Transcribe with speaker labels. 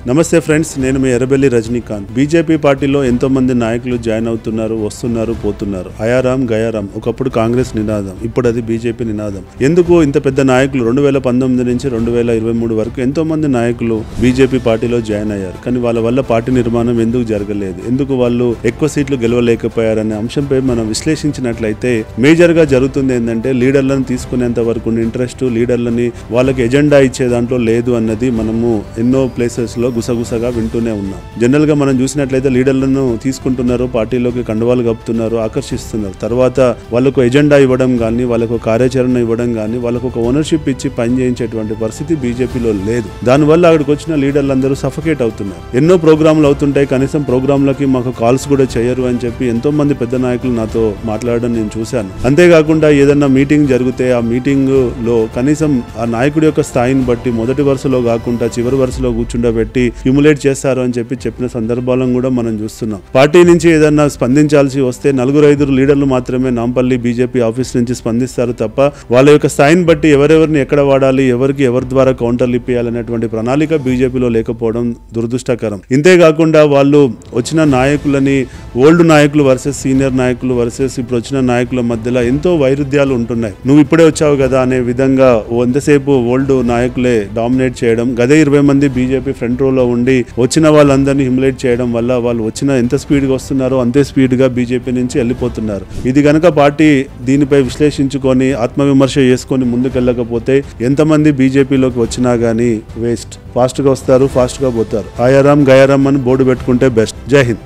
Speaker 1: నమస్తే ఫ్రెండ్స్, నేను మీ ఎర్రబెల్లి రజనీకాంత్. బీజేపీ పార్టీలో ఎంతో మంది నాయకులు జాయిన్ అవుతున్నారు, వస్తున్నారు, పోతున్నారు. అయారాం గయారాం ఒకప్పుడు కాంగ్రెస్ నినాదం, ఇప్పుడు అది బీజేపీ నినాదం. ఎందుకు ఇంత పెద్ద నాయకులు 2019 నుంచి 2023 వరకు ఎంతో మంది నాయకులు బీజేపీ పార్టీలో జాయిన్ అయ్యారు. కానీ వాళ్ళ వల్ల పార్టీ నిర్మాణం ఎందుకు జరగలేదు, ఎందుకు వాళ్ళు ఎక్కువ సీట్లు గెలవలేకపోయారనే అంశంపై మనం విశ్లేషించినట్లయితే మేజర్ గా జరుగుతుంది ఏంటంటే లీడర్లను తీసుకునేంత వరకు ఇంట్రెస్ట్, లీడర్లని వాళ్ళకి ఎజెండా ఇచ్చే దాంట్లో లేదు అన్నది మనము ఎన్నో ప్లేసెస్ లో గుసగుసగా వింటూనే ఉన్నాం. జనరల్ గా మనం చూసినట్లయితే లీడర్లను తీసుకుంటున్నారు, పార్టీలోకి కండువాలు కప్పుతున్నారు, ఆకర్షిస్తున్నారు. తర్వాత వాళ్ళకు ఎజెండా ఇవ్వడం కానీ, వాళ్ళకు కార్యాచరణ ఇవ్వడం కానీ, వాళ్ళకు ఒక ఓనర్షిప్ ఇచ్చి పని చేయించేటువంటి పరిస్థితి బీజేపీలో లేదు. దానివల్ల అక్కడికి వచ్చిన లీడర్లందరూ సఫకేట్ అవుతున్నారు. ఎన్నో ప్రోగ్రాంలు అవుతుంటాయి, కనీసం ప్రోగ్రాంలకి మాకు కాల్స్ కూడా చేయరు అని చెప్పి ఎంతో మంది పెద్ద నాయకులు నాతో మాట్లాడడం నేను చూశాను. అంతేకాకుండా ఏదన్నా మీటింగ్ జరిగితే ఆ మీటింగ్ లో కనీసం ఆ నాయకుడి యొక్క స్థాయిని బట్టి మొదటి వరుసలో కాకుండా చివరి వరుసలో కూర్చుండబెట్టి హ్యూములేట్ చేస్తారు అని చెప్పిన సందర్భాలను కూడా మనం చూస్తున్నాం. పార్టీ నుంచి ఏదన్నా స్పందించాల్సి వస్తే 4-5 లీడర్లు మాత్రమే నాంపల్లి బీజేపీ ఆఫీస్ నుంచి స్పందిస్తారు తప్ప వాళ్ళ యొక్క స్థాయిని బట్టి ఎవరెవరిని ఎక్కడ వాడాలి, ఎవరికి ఎవరి ద్వారా కౌంటర్లు ఇప్పియాలనేటువంటి ప్రణాళిక బీజేపీలో లేకపోవడం దురదృష్టకరం. ఇంతేకాకుండా వాళ్ళు వచ్చిన నాయకులని ఓల్డ్ నాయకులు వర్సెస్ సీనియర్ నాయకులు వర్సెస్ ఇప్పుడు వచ్చిన నాయకుల మధ్యలో ఎంతో వైరుధ్యాలు ఉంటున్నాయి. నువ్వు ఇప్పుడే వచ్చావు కదా అనే విధంగా ఎంతసేపు ఓల్డ్ నాయకులే డామినేట్ చేయడం, గదే 20 మంది బీజేపీ ఫ్రంట్ రోలో ఉండి వచ్చిన వాళ్ళందరినీ హ్యూమిలేట్ చేయడం వల్ల వాళ్ళు వచ్చిన ఎంత స్పీడ్గా వస్తున్నారో అంతే స్పీడ్గా బీజేపీ నుంచి వెళ్ళిపోతున్నారు. ఇది గనక పార్టీ దీనిపై విశ్లేషించుకొని ఆత్మవిమర్శ చేసుకొని ముందుకెళ్ళకపోతే ఎంతమంది బీజేపీలోకి వచ్చినా కానీ వేస్ట్. ఫాస్ట్గా వస్తారు, ఫాస్ట్గా పోతారు. ఆయారాం గయారాం అని బోర్డు పెట్టుకుంటే బెస్ట్. జై హింద్.